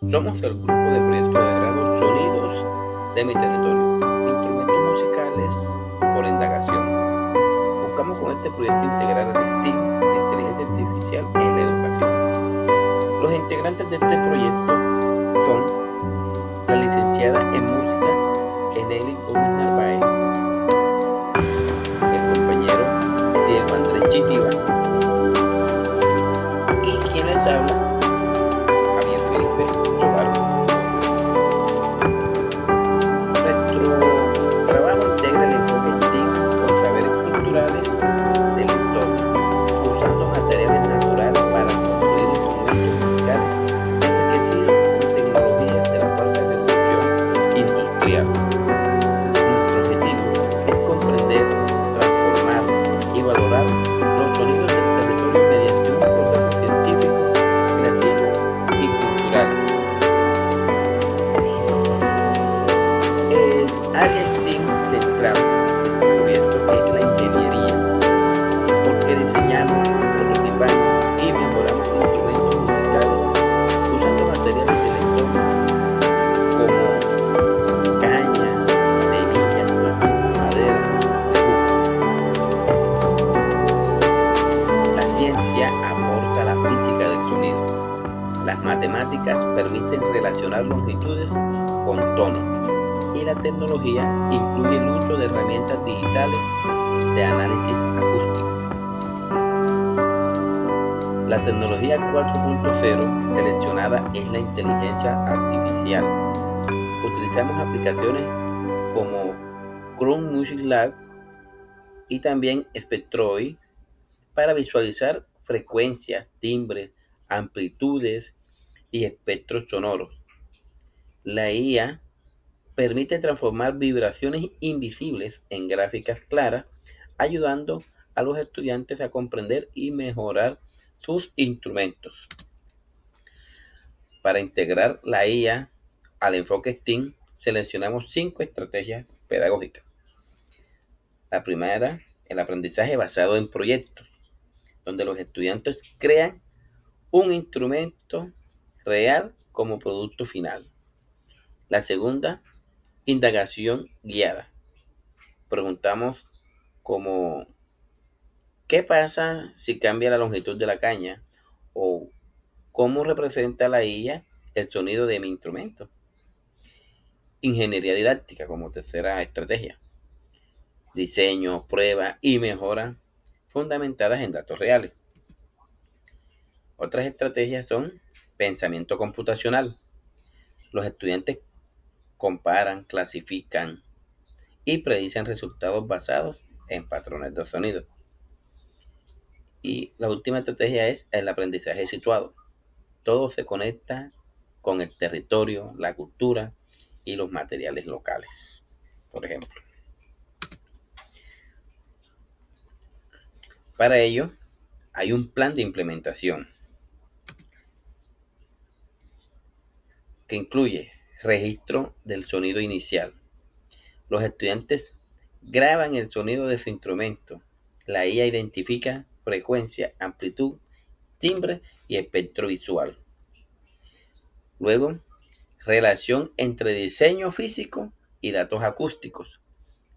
Somos el grupo de proyecto de grado Sonidos de mi territorio, instrumentos musicales por indagación. Buscamos con este proyecto integrar el STEAM, la inteligencia artificial, en la educación. Los integrantes de este proyecto son la licenciada en música Eneli Gómez Narváez, el compañero Diego Andrés Chitiva y quien les habla, Javier Felipe Tobar. Nuestro trabajo integra el enfoque STEAM con saberes culturales del entorno, usando materiales naturales para construir instrumentos musicales enriquecidos con tecnologías de la cuarta revolución industrial. Nuestro objetivo es comprender, transformar y valorar los sonidos del territorio mediante un proceso científico, creativo y cultural. El área STEAM central de este proyecto es la ingeniería, porque diseñamos, prototipamos y mejoramos instrumentos musicales usando materiales del entorno como caña, semillas, madera, la ciencia aporta la física del sonido. Las matemáticas permiten relacionar longitudes con tonos y la tecnología incluye el uso de herramientas digitales de análisis acústico. La tecnología 4.0 seleccionada es la inteligencia artificial. Utilizamos aplicaciones como Chrome Music Lab y también Spectroid para visualizar frecuencias, timbres, amplitudes y espectros sonoros. La IA permite transformar vibraciones invisibles en gráficas claras, ayudando a los estudiantes a comprender y mejorar sus instrumentos. Para integrar la IA al enfoque STEAM, seleccionamos 5 estrategias pedagógicas. La primera, el aprendizaje basado en proyectos, donde los estudiantes crean un instrumento real como producto final. La segunda, indagación guiada. Preguntamos como ¿qué pasa si cambia la longitud de la caña? O ¿cómo representa la IA el sonido de mi instrumento? Ingeniería didáctica como tercera estrategia. Diseño, prueba y mejora fundamentadas en datos reales. Otras estrategias son pensamiento computacional. Los estudiantes comparan, clasifican y predicen resultados basados en patrones de sonido. Y la última estrategia es el aprendizaje situado. Todo se conecta con el territorio, la cultura y los materiales locales, por ejemplo. Para ello, hay un plan de implementación que incluye registro del sonido inicial. Los estudiantes graban el sonido de su instrumento. La IA identifica frecuencia, amplitud, timbre y espectro visual. Luego, relación entre diseño físico y datos acústicos.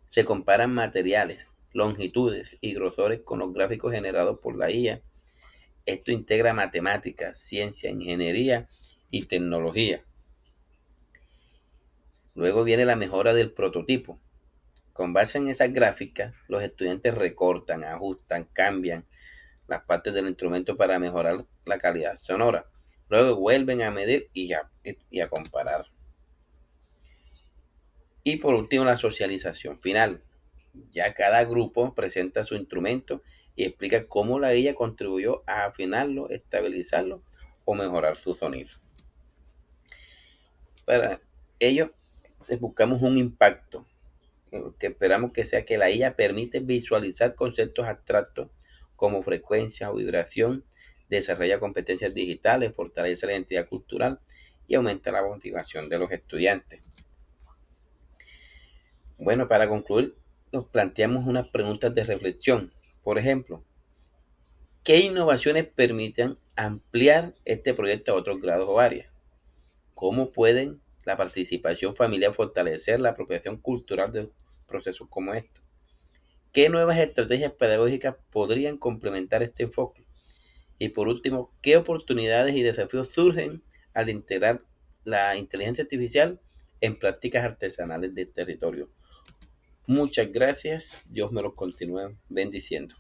Se comparan materiales, longitudes y grosores con los gráficos generados por la IA. Esto integra matemáticas, ciencia, ingeniería y tecnología. Luego viene la mejora del prototipo. Con base en esas gráficas, los estudiantes recortan, ajustan, cambian las partes del instrumento para mejorar la calidad sonora. Luego vuelven a medir y a comparar. Y por último, la socialización final. Ya cada grupo presenta su instrumento y explica cómo la guía contribuyó a afinarlo, estabilizarlo o mejorar su sonido. Para ello, buscamos un impacto que esperamos que sea que la IA permite visualizar conceptos abstractos como frecuencia o vibración, desarrolla competencias digitales, fortalece la identidad cultural y aumenta la motivación de los estudiantes. Bueno, para concluir, nos planteamos unas preguntas de reflexión. Por ejemplo, ¿qué innovaciones permiten ampliar este proyecto a otros grados o áreas? ¿Cómo pueden la participación familiar fortalecer la apropiación cultural de procesos como estos? ¿Qué nuevas estrategias pedagógicas podrían complementar este enfoque? Y por último, ¿qué oportunidades y desafíos surgen al integrar la inteligencia artificial en prácticas artesanales del territorio? Muchas gracias. Dios me los continúe bendiciendo.